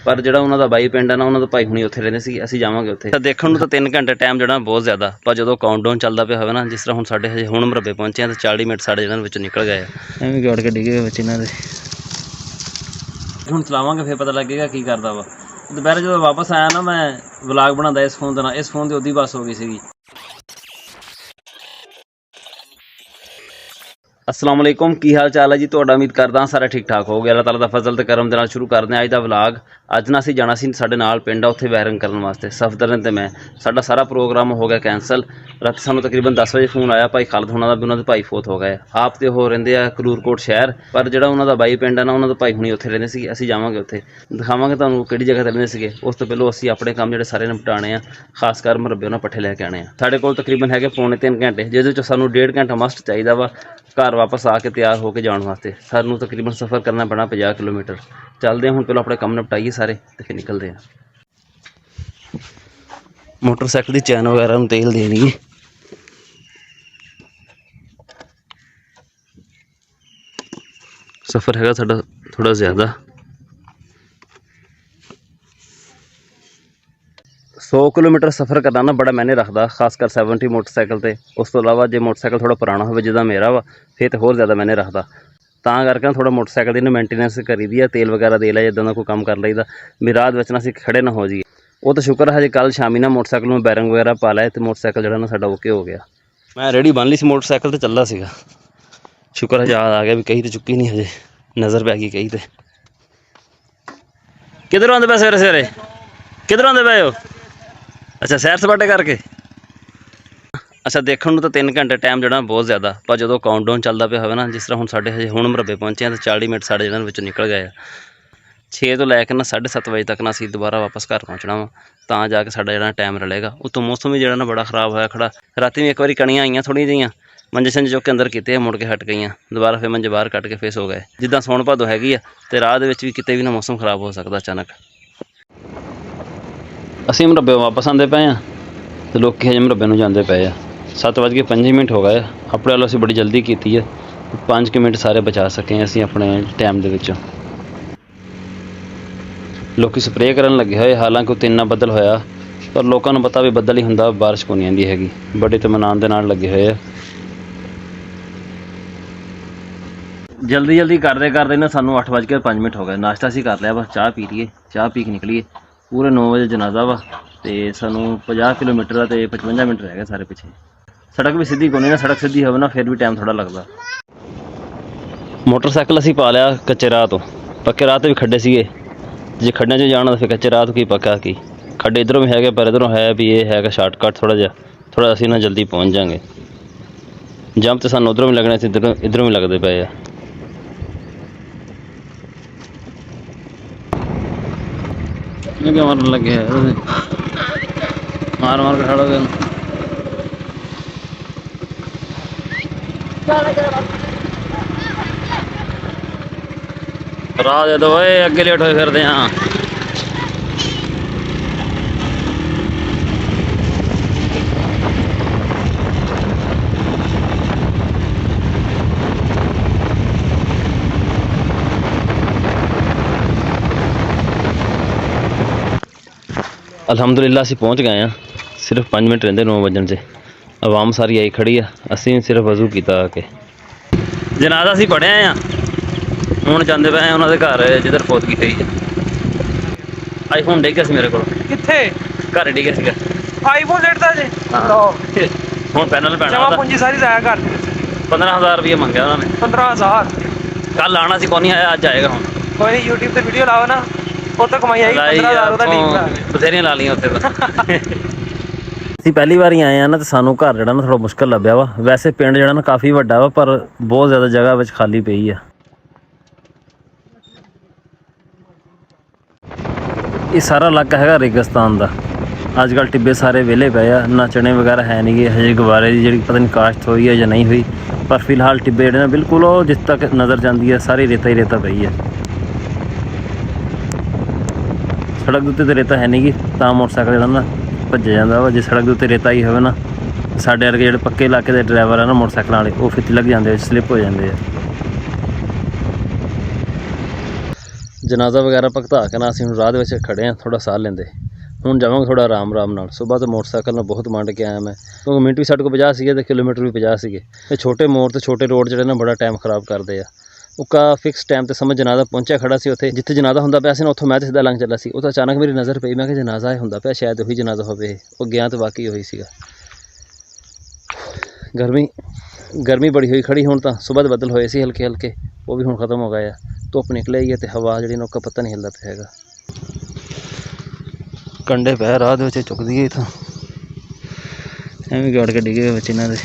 ਪਰ ਜਿਹੜਾ ਉਹਨਾਂ ਦਾ ਬਾਈ ਪਿੰਡ ਹੈ ਨਾ, ਉਹਨਾਂ ਦਾ ਭਾਈ ਹੁਣੀ ਉੱਥੇ ਰਹਿੰਦੇ ਸੀ। ਅਸੀਂ ਜਾਵਾਂਗੇ ਉੱਥੇ। ਤਾਂ ਦੇਖਣ ਨੂੰ ਤਾਂ 3 ਘੰਟੇ ਟਾਈਮ ਜਿਹੜਾ ਬਹੁਤ ਜ਼ਿਆਦਾ, ਪਰ ਜਦੋਂ ਕਾਊਂਟਡਾਊਨ ਚੱਲਦਾ ਪਿਆ ਹੋਵੇ ਨਾ, ਜਿਸ ਤਰ੍ਹਾਂ ਹੁਣ ਸਾਡੇ ਹਜੇ ਹੁਣ ਮਰੱਬੇ ਪਹੁੰਚੇ ਆ, ਤਾਂ 40 ਮਿੰਟ ਸਾਡੇ ਜਿਹੜਾ ਵਿੱਚੋਂ ਨਿਕਲ ਗਏ ਆ। ਐਵੇਂ ਗਾੜ ਕੇ ਡਿੱਗੇ ਵਿੱਚ ਇਹਨਾਂ ਦੇ। ਹੁਣ ਚਲਾਵਾਂਗੇ ਫਿਰ ਪਤਾ ਲੱਗੇਗਾ ਕੀ ਕਰਦਾ ਵਾ। ਦੁਪਹਿਰ ਜਦੋਂ ਵਾਪਸ ਆਇਆ ਨਾ, ਮੈਂ ਵਲੌਗ ਬਣਾਉਂਦਾ ਇਸ ਫੋਨ ਦੇ ਨਾਲ, ਇਸ ਫੋਨ ਦੀ ਉਹਦੀ ਬੱਸ ਹੋ ਗਈ ਸੀਗੀ। अस्सलाम वालेकुम, की हाल चाल है जी ਤੁਹਾਡਾ। उम्मीद करदा सारा ठीक ठाक हो गया। अल्लाह ताला दा फजल ते करम दे नाल शुरू करदे अज दा व्लॉग। अज ना असीं जाना सी साडे नाल पिंड आ, उत्थे वायरिंग करन वास्ते। सफदरन ते मैं साडा सारा प्रोग्राम हो गया कैंसल। रात सानूं तकरीबन 10 वजे फोन आया भाई खालिद होना दा भी उन्हां दे भाई फोत हो गए। आप ते हो रहिंदे आ करूरकोट शहर, पर जिहड़ा उन्हां दा बाई पिंड है ना, उन्हां दे भाई हुणी उत्थे रहिंदे सी। असीं जावांगे उत्थे, दिखावांगे तुहानूं किहड़ी जगह ते रहिंदे सीगे। उस तो पहलों असीं अपने काम जिहड़े सारे निपटाने आ, खास कर मरब्बे उन्हां पट्ठे लैके आने आ। साडे कोल तकरीबन हैगे पौने 3 घंटे, जिहदे विच सानूं 1.5 घंटा मस्ट चाहीदा वा घर वापस आके तैयार होकर जाने वास्ते। सानूं तकरीबन सफ़र करना पैना 50 किलोमीटर। चलते हैं हुण, पहले अपने काम निपटाइए सारे तो फिर निकलते हैं। मोटरसाइकिल की चैन वगैरह नूं तेल देनी। सफ़र हैगा साडा थोड़ा ज़्यादा, 100 किलोमीटर सफ़र करना ना बड़ा मैंने रखता, खासकर 70 मोटरसाइकिल ते। उस तो इलावा जो मोटरसाइकिल थोड़ा पुराना हो जिदा मेरा वा, फिर तो होर ज़्यादा मैंने रखता। ਤਾਂ ਕਰਕੇ ਥੋੜਾ ਮੋਟਰਸਾਈਕਲ ਦੀ ਨਾ ਮੇਨਟੇਨੈਂਸ ਕਰੀ ਦੀ ਆ, ਤੇਲ ਵਗੈਰਾ ਦੇ ਲਿਆ ਜਿੱਦਾਂ ਦਾ ਕੋਈ ਕੰਮ ਕਰ ਲਈਦਾ ਵੀ ਰਾਤ ਵਿੱਚ ਨਾ ਅਸੀਂ ਖੜੇ ਨਾ ਹੋ ਜਾਈਏ। ਉਹ ਤਾਂ ਸ਼ੁਕਰ ਹਜੇ ਕੱਲ ਸ਼ਾਮੀ ਨਾ ਮੋਟਰਸਾਈਕਲ ਨੂੰ ਬੈਰਿੰਗ ਵਗੈਰਾ ਪਾ ਲਿਆ ਤੇ ਮੋਟਰਸਾਈਕਲ ਜਿਹੜਾ ਨਾ ਸਾਡਾ ਓਕੇ ਹੋ ਗਿਆ। ਮੈਂ ਰੇੜੀ ਬੰਨ ਲਈ ਸੀ ਮੋਟਰਸਾਈਕਲ ਤੇ ਚੱਲਦਾ ਸੀਗਾ, ਸ਼ੁਕਰ ਹਜੇ ਆ ਗਿਆ ਵੀ ਕਹੀ ਤੇ ਚੁੱਕੀ ਨਹੀਂ, ਹਜੇ ਨਜ਼ਰ ਪੈ ਗਈ ਕਹੀ ਤੇ। ਕਿੱਧਰੋਂ ਆਉਂਦੇ ਪਏ ਸਵੇਰੇ ਸਵੇਰੇ? ਕਿੱਧਰੋਂ ਆਉਂਦੇ ਪਏ ਹੋ? ਅੱਛਾ ਸੈਰ ਸਪਾਟੇ ਕਰਕੇ। अच्छा देखने ਨੂੰ ਤਾਂ 3 ਘੰਟੇ ਟਾਈਮ ਜਿਹੜਾ ਬਹੁਤ ਜ਼ਿਆਦਾ, ਪਰ ਜਦੋਂ ਕਾਊਂਟਡਾਊਨ ਚੱਲਦਾ ਪਿਆ ਹੋਵੇ ਨਾ, ਜਿਸ ਤਰ੍ਹਾਂ ਹੁਣ ਸਾਡੇ ਹਜੇ ਹੁਣ ਮਰੱਬੇ ਪਹੁੰਚੇ ਆ, ਤਾਂ 40 ਮਿੰਟ ਸਾਡੇ ਜਿਹੜਾ ਵਿੱਚੋਂ ਨਿਕਲ ਗਏ ਆ। 6 ਤੋਂ ਲੈ ਕੇ ਨਾ 7:30 ਵਜੇ ਤੱਕ ਨਾ ਅਸੀਂ ਦੁਬਾਰਾ ਵਾਪਸ ਘਰ ਪਹੁੰਚਣਾ ਵਾ, ਤਾਂ ਜਾ ਕੇ ਸਾਡਾ ਜਿਹੜਾ ਟਾਈਮ ਰਲੇਗਾ। ਉੱਤੋਂ ਮੌਸਮ ਵੀ ਜਿਹੜਾ ਨਾ ਬੜਾ ਖ਼ਰਾਬ ਹੋਇਆ ਖੜਾ। ਰਾਤੀ ਵੀ ਇੱਕ ਵਾਰੀ ਕਣੀਆਂ ਆਈਆਂ ਥੋੜ੍ਹੀਆਂ ਜਿਹੀਆਂ, ਮੰਜੇ ਸੰਜੇ ਚੁੱਕ ਕੇ ਅੰਦਰ ਕੀਤੇ, ਮੁੜ ਕੇ ਹਟ ਗਈਆਂ। ਦੁਬਾਰਾ ਫਿਰ ਮੰਜੇ ਬਾਹਰ ਕੱਢ ਕੇ ਫੇਸ ਹੋ ਗਏ। ਜਿੱਦਾਂ ਸੌਣ ਭਾਦੋ ਹੈਗੀ ਆ, ਤੇ ਰਾਹ ਦੇ ਵਿੱਚ ਵੀ ਕਿਤੇ ਵੀ ਨਾ ਮੌਸਮ ਖ਼ਰਾਬ ਹੋ ਸਕਦਾ ਅਚਾਨਕ। ਅਸੀਂ ਮਰੱਬੇ ਵਾਪਸ ਆਉਂਦੇ ਪਏ ਆ, ਤੇ ਲੋਕੀ ਹਜੇ ਮਰੱਬੇ ਨੂੰ ਜਾਂਦੇ ਪਏ ਆ। 7:05 ਹੋ ਗਏ। ਆਪਣੇ ਵੱਲੋਂ ਅਸੀਂ ਬੜੀ ਜਲਦੀ ਕੀਤੀ ਹੈ, 5 ਮਿੰਟ ਸਾਰੇ ਬਚਾ ਸਕੇ ਅਸੀਂ ਆਪਣੇ ਟਾਈਮ ਦੇ ਵਿੱਚ। ਲੋਕੀ ਸਪਰੇਅ ਕਰਨ ਲੱਗੇ ਹੋਏ, ਹਾਲਾਂਕਿ ਉੱਤੇ ਇੰਨਾ ਬੱਦਲ ਹੋਇਆ, ਪਰ ਲੋਕਾਂ ਨੂੰ ਪਤਾ ਵੀ ਬੱਦਲ ਹੀ ਹੁੰਦਾ, ਬਾਰਿਸ਼ ਕੋਈ ਨਹੀਂ ਆਉਂਦੀ ਹੈਗੀ। ਬੜੇ ਇਤਮਾਨਾਨ ਦੇ ਨਾਲ ਲੱਗੇ ਹੋਏ ਆ। ਜਲਦੀ ਕਰਦੇ ਕਰਦੇ ਨਾ ਸਾਨੂੰ 8:05 ਹੋ ਗਏ। ਨਾਸ਼ਤਾ ਅਸੀਂ ਕਰ ਲਿਆ, ਬਸ ਚਾਹ ਪੀ ਲਈਏ, ਚਾਹ ਪੀ ਕੇ ਨਿਕਲੀਏ। ਪੂਰੇ 9 ਵਜੇ ਜਨਾਜ਼ਾ ਵਾ, ਤੇ ਸਾਨੂੰ 50 ਕਿਲੋਮੀਟਰ ਦਾ ਤੇ 55 ਮਿੰਟ ਰਹਿ ਗਏ ਸਾਰੇ ਪਿੱਛੇ। ਸੜਕ ਵੀ ਸਿੱਧੀ ਕੋਈ ਨਹੀਂ ਨਾ, ਸੜਕ ਸਿੱਧੀ ਹੋਵੇ ਨਾ ਫਿਰ ਵੀ ਟਾਈਮ ਥੋੜਾ ਲੱਗਦਾ। ਮੋਟਰਸਾਈਕਲ ਅਸੀਂ ਪਾ ਲਿਆ ਕੱਚੇ ਰਾਹ ਤੋਂ। ਪੱਕੇ ਰਾਹ 'ਤੇ ਵੀ ਖੱਡੇ ਸੀਗੇ, ਜੇ ਖੱਡਿਆਂ 'ਚ ਜਾਣਾ ਤਾਂ ਫਿਰ ਕੱਚੇ ਰਾਹ ਤੋਂ ਕੀ ਪੱਕਾ ਕੀ। ਖੱਡੇ ਇੱਧਰੋਂ ਵੀ ਹੈਗੇ, ਪਰ ਇੱਧਰੋਂ ਹੈ ਵੀ ਇਹ ਹੈਗਾ ਸ਼ਾਰਟਕੱਟ ਥੋੜ੍ਹਾ ਜਿਹਾ, ਥੋੜ੍ਹਾ ਅਸੀਂ ਨਾ ਜਲਦੀ ਪਹੁੰਚ ਜਾਵਾਂਗੇ। ਜੰਪ ਤਾਂ ਸਾਨੂੰ ਉੱਧਰੋਂ ਵੀ ਲੱਗਣੇ ਸੀ, ਇੱਧਰੋਂ ਵੀ ਲੱਗਦੇ ਪਏ ਆ। ਕਿਉਂ ਮਾਰਨ ਲੱਗੇ ਹੋਏ, ਮਾਰ ਕੇ ਖੜਾ ਹੋ ਗਿਆ। ਰਾਹ ਦੇ ਦੋ ਓਏ, ਅੱਗੇ ਲੇਟ ਹੋਏ ਫਿਰਦੇ ਹਾਂ। ਅਲਹਮਦੁਲਿਲਾ ਅਸੀਂ ਪਹੁੰਚ ਗਏ ਹਾਂ। ਸਿਰਫ 5 ਮਿੰਟ ਰਹਿੰਦੇ 9 ਵਜਣ 'ਚ। ਆਵਾਮ ਸਾਰੀ ਆਈ ਖੜੀ ਆ, ਅਸੀਂ ਸਿਰਫ ਵਜ਼ੂ ਕੀਤਾ ਆ ਕੇ। ਜਨਾਜ਼ਾ ਅਸੀਂ ਪੜ੍ਹਿਆ ਆ, ਹੁਣ ਜਾਂਦੇ ਪਏ ਉਹਨਾਂ ਦੇ ਘਰ ਜਿੱਧਰ ਫੌਤ ਕੀਤੀ ਹੋਈ ਹੈ। ਆਈਫੋਨ ਡਿੱਗ ਗਿਆ ਸੀ ਮੇਰੇ ਕੋਲ। ਕਿੱਥੇ? ਘਰ ਡਿੱਗ ਗਿਆ ਸੀਗਾ ਆਈਫੋਨ। ਲੈਟਦਾ ਜੇ ਹੁਣ ਪੈਨਲ ਪੈਣਾ, ਜਮਾ ਪੂੰਜੀ ਸਾਰੀ ਜ਼ਾਇਆ ਕਰ ਦਿੱਤੀ। 15,000 ਰੁਪਏ ਮੰਗਿਆ ਉਹਨਾਂ ਨੇ। 15,000 ਕੱਲ ਆਉਣਾ ਸੀ, ਕੋਈ ਨਹੀਂ ਆਇਆ, ਅੱਜ ਆਏਗਾ। ਹੁਣ ਕੋਈ YouTube ਤੇ ਵੀਡੀਓ ਲਾਓ ਨਾ, ਉੱਥੇ ਕਮਾਈ ਆਈ 15,000 ਉਹਦਾ ਟੀਮ ਬਥੇਰੀਆਂ ਲਾ ਲਈਆਂ ਉੱਥੇ ਤਾਂ। ਅਸੀਂ ਪਹਿਲੀ ਵਾਰੀ ਆਏ ਆ ਨਾ, ਤੇ ਸਾਨੂੰ ਘਰ ਜਿਹੜਾ ਨਾ ਥੋੜਾ ਮੁਸ਼ਕਿਲ ਲੱਭਿਆ ਵਾ। ਵੈਸੇ ਪਿੰਡ ਜਿਹੜਾ ਨਾ ਕਾਫੀ ਵੱਡਾ ਵਾ, ਪਰ ਬਹੁਤ ਜ਼ਿਆਦਾ ਜਗ੍ਹਾ ਵਿੱਚ ਖਾਲੀ ਪਈ ਆ। ਇਹ ਸਾਰਾ ਇਲਾਕਾ ਹੈਗਾ ਰੇਗਿਸਤਾਨ ਦਾ। ਅੱਜ ਕੱਲ੍ਹ ਟਿੱਬੇ ਸਾਰੇ ਵਿਹਲੇ ਪਏ ਆ, ਨਾ ਚਣੇ ਵਗੈਰਾ ਹੈ ਨਹੀਂ ਗੇ। ਹਜੇ ਗੁਬਾਰੇ ਦੀ ਜਿਹੜੀ ਪਤਾ ਨਹੀਂ ਕਾਸ਼ਤ ਹੋਈ ਹੈ ਜਾਂ ਨਹੀਂ ਹੋਈ, ਪਰ ਫਿਲਹਾਲ ਟਿੱਬੇ ਜਿਹੜੇ ਨਾ ਬਿਲਕੁਲ ਉਹ ਜਿੱਥੇ ਤੱਕ ਨਜ਼ਰ ਜਾਂਦੀ ਹੈ ਸਾਰੀ ਰੇਤਾ ਹੀ ਰੇਤਾ ਪਈ ਹੈ। ਸੜਕ ਦੇ ਉੱਤੇ ਤਾਂ ਰੇਤਾ ਹੈ ਨਹੀਂ ਗੀ, ਤਾਂ ਮੋਟਰਸਾਈਕਲ ਜਿਹੜਾ ਨਾ ਭੱਜਿਆ ਜਾਂਦਾ ਵਾ। ਜੇ ਸੜਕ ਦੇ ਉੱਤੇ ਰੇਤਾ ਹੀ ਹੋਵੇ ਨਾ, ਸਾਡੇ ਵਰਗੇ ਜਿਹੜੇ ਪੱਕੇ ਇਲਾਕੇ ਦੇ ਡਰਾਈਵਰ ਆ ਨਾ ਮੋਟਰਸਾਈਕਲਾਂ ਵਾਲੇ, ਉਹ ਫਿਰ ਤਿਲਕ ਜਾਂਦੇ, ਸਲਿੱਪ ਹੋ ਜਾਂਦੇ ਆ। ਜਨਾਜ਼ਾ ਵਗੈਰਾ ਭਗਤਾ ਕੇ ਨਾ ਅਸੀਂ ਹੁਣ ਰਾਹ ਦੇ ਵਿੱਚ ਖੜੇ ਹਾਂ, ਥੋੜ੍ਹਾ ਸਾਹ ਲੈਂਦੇ। ਹੁਣ ਜਾਵਾਂਗੇ ਥੋੜ੍ਹਾ ਆਰਾਮ ਨਾਲ। ਸੁਬਾਹ ਤੋਂ ਮੋਟਰਸਾਈਕਲ ਨਾਲ ਬਹੁਤ ਮੰਡ ਕੇ ਆਇਆ ਮੈਂ, ਕਿਉਂਕਿ ਮਿੰਟ ਵੀ ਸਾਡੇ ਕੋਲ 50 ਸੀਗੇ ਅਤੇ ਕਿਲੋਮੀਟਰ ਵੀ 50 ਸੀਗੇ। ਇਹ ਛੋਟੇ ਮੋੜ ਅਤੇ ਛੋਟੇ ਰੋਡ ਜਿਹੜੇ ਨਾ ਬੜਾ ਟਾਈਮ ਖ਼ਰਾਬ ਕਰਦੇ ਆ। ਉੱਕਾ ਫਿਕਸ ਟਾਈਮ 'ਤੇ ਸਮਝ ਜਨਾਜ਼ਾ ਪਹੁੰਚਿਆ ਖੜਾ ਸੀ ਉੱਥੇ ਜਿੱਥੇ ਜਨਾਜ਼ਾ ਹੁੰਦਾ ਪਿਆ ਸੀ ਨਾ, ਉੱਥੋਂ ਮੈਂ ਤਾਂ ਸਿੱਧਾ ਲੰਘ ਚੱਲਾ ਸੀ। ਉਹ ਤਾਂ ਅਚਾਨਕ ਮੇਰੀ ਨਜ਼ਰ ਪਈ, ਮੈਂ ਕਿਹਾ ਜਨਾਜ਼ਾ ਇਹ ਹੁੰਦਾ ਪਿਆ, ਸ਼ਾਇਦ ਉਹੀ ਜਨਾਜ਼ਾ ਹੋਵੇ। ਉਹ ਗਿਆ ਤਾਂ ਵਾਕਈ ਉਹੀ ਸੀਗਾ। ਗਰਮੀ ਬੜੀ ਹੋਈ ਖੜੀ। ਹੁਣ ਤਾਂ ਸੁਬਾਹ ਦੇ ਬੱਦਲ ਹੋਏ ਸੀ ਹਲਕੇ ਹਲਕੇ, ਉਹ ਵੀ ਹੁਣ ਖ਼ਤਮ ਹੋ ਗਏ ਆ। ਧੁੱਪ ਨਿਕਲੇਗੀ ਅਤੇ ਹਵਾ ਜਿਹੜੀ ਨਾ ਉਹਦਾ ਪਤਾ ਨਹੀਂ ਹਿਲਦਾ ਪਿਆ ਹੈਗਾ। ਕੰਡੇ ਪੈ ਰਾਹ ਦੇ ਵਿੱਚ ਚੁੱਕਦੀ ਹੈ, ਇੱਥੋਂ ਐਵੇਂ ਗਾੜ ਕੇ ਡਿੱਗੇ ਵਿੱਚ ਇਹਨਾਂ ਦੇ।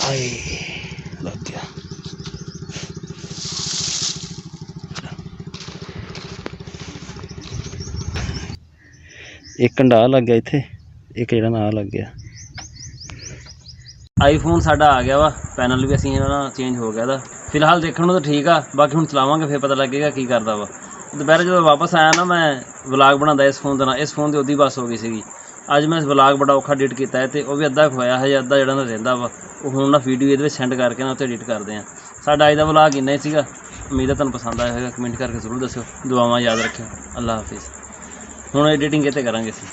ਆਏ ਲੱਗ ਗਿਆ। ਇੱਕ ਕੰਡਾ ਲੱਗ ਗਿਆ ਇੱਥੇ, ਇੱਕ ਜਿਹੜਾ ਨਾਲ ਲੱਗ ਗਿਆ। ਆਈਫੋਨ ਸਾਡਾ ਆ ਗਿਆ ਵਾ, ਪੈਨਲ ਵੀ ਅਸੀਂ ਇਹਨਾਂ ਨਾਲ ਚੇਂਜ ਹੋ ਗਿਆ ਇਹਦਾ। ਫਿਲਹਾਲ ਦੇਖਣ ਨੂੰ ਤਾਂ ਠੀਕ ਆ, ਬਾਕੀ ਹੁਣ ਚਲਾਵਾਂਗੇ ਫਿਰ ਪਤਾ ਲੱਗੇਗਾ ਕੀ ਕਰਦਾ ਵਾ। ਦੁਪਹਿਰੇ ਜਦੋਂ ਵਾਪਸ ਆਇਆ ਨਾ, ਮੈਂ ਵਲਾਗ ਬਣਾਉਂਦਾ ਇਸ ਫੋਨ ਦੇ ਨਾਲ, ਇਸ ਫੋਨ ਦੀ ਉਹਦੀ ਬੱਸ ਹੋ ਗਈ ਸੀਗੀ। ਅੱਜ ਮੈਂ ਵਲਾਗ ਬੜਾ ਔਖਾ ਐਡਿਟ ਕੀਤਾ ਹੈ, ਅਤੇ ਉਹ ਵੀ ਅੱਧਾ ਹੋਇਆ ਹਜੇ, ਅੱਧਾ ਜਿਹੜਾ ਨਾ ਰਹਿੰਦਾ ਵਾ ਉਹ ਹੁਣ ਨਾ ਵੀਡੀਓ ਇਹਦੇ ਵਿੱਚ ਸੈਂਡ ਕਰਕੇ ਨਾ ਉੱਥੇ ਐਡਿਟ ਕਰਦੇ ਹਾਂ। ਸਾਡਾ ਅੱਜ ਦਾ ਵਲਾਗ ਇੰਨਾ ਹੀ ਸੀਗਾ। ਉਮੀਦ ਹੈ ਤੁਹਾਨੂੰ ਪਸੰਦ ਆਇਆ ਹੋਵੇਗਾ। ਕਮੈਂਟ ਕਰਕੇ ਜ਼ਰੂਰ ਦੱਸਿਓ। ਦੁਆਵਾਂ ਯਾਦ ਰੱਖਿਓ। ਅੱਲਾ ਹਾਫਿਜ਼। ਹੁਣ ਐਡੀਟਿੰਗ ਕਿਤੇ ਕਰਾਂਗੇ ਅਸੀਂ।